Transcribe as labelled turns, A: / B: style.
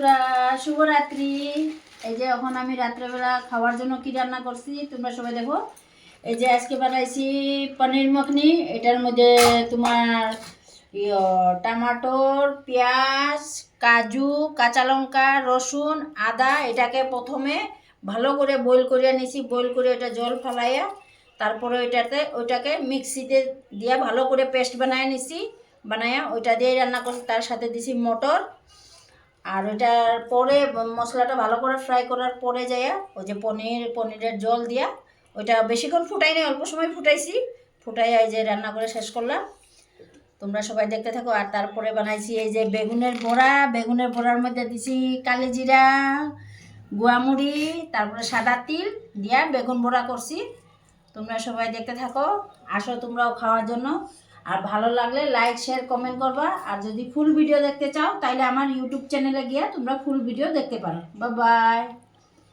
A: বন্ধুরা শুভরাত্রি। এই যে এখন আমি রাত্রেবেলা খাওয়ার জন্য কি রান্না করছি তোমরা সবাই দেখো। এই যে আজকে বানাইছি পনির মখনি। এটার মধ্যে তোমার টমাটোর, পেঁয়াজ, কাজু, কাঁচা লঙ্কা, রসুন, আদা এটাকে প্রথমে ভালো করে বয়েল করে নিছি। বয়েল করে এটা জল ফালাইয়া তারপরে ওইটাকে মিক্সিতে দিয়ে ভালো করে পেস্ট বানায় নিছি। বানায়া ওইটা দিয়ে রান্না করছি। তার সাথে দিছি মটর। আর ওইটার পরে মশলাটা ভালো করে ফ্রাই করার পরে যাইয়া ওই যে পনিরের জল দিয়া ওইটা বেশিক্ষণ ফুটাই নাই, অল্প সময় ফুটাইছি। ফুটাই এই যে রান্না করে শেষ করলাম। তোমরা সবাই দেখতে থাকো। আর তারপরে বানাইছি এই যে বেগুনের বড়া। বেগুনের বড়ার মধ্যে দিছি কালি জিরা, গুয়ামুড়ি, তারপরে সাদা তিল দিয়া বেগুন বড়া করছি। তোমরা সবাই দেখতে থাকো, আসো তোমরাও খাওয়ার জন্য। আর ভালো লাগলে লাইক শেয়ার কমেন্ট করবা। আর যদি ফুল ভিডিও দেখতে চাও তাহলে আমার ইউটিউব চ্যানেলে গিয়ে তোমরা ফুল ভিডিও দেখতে পারো। Bye bye.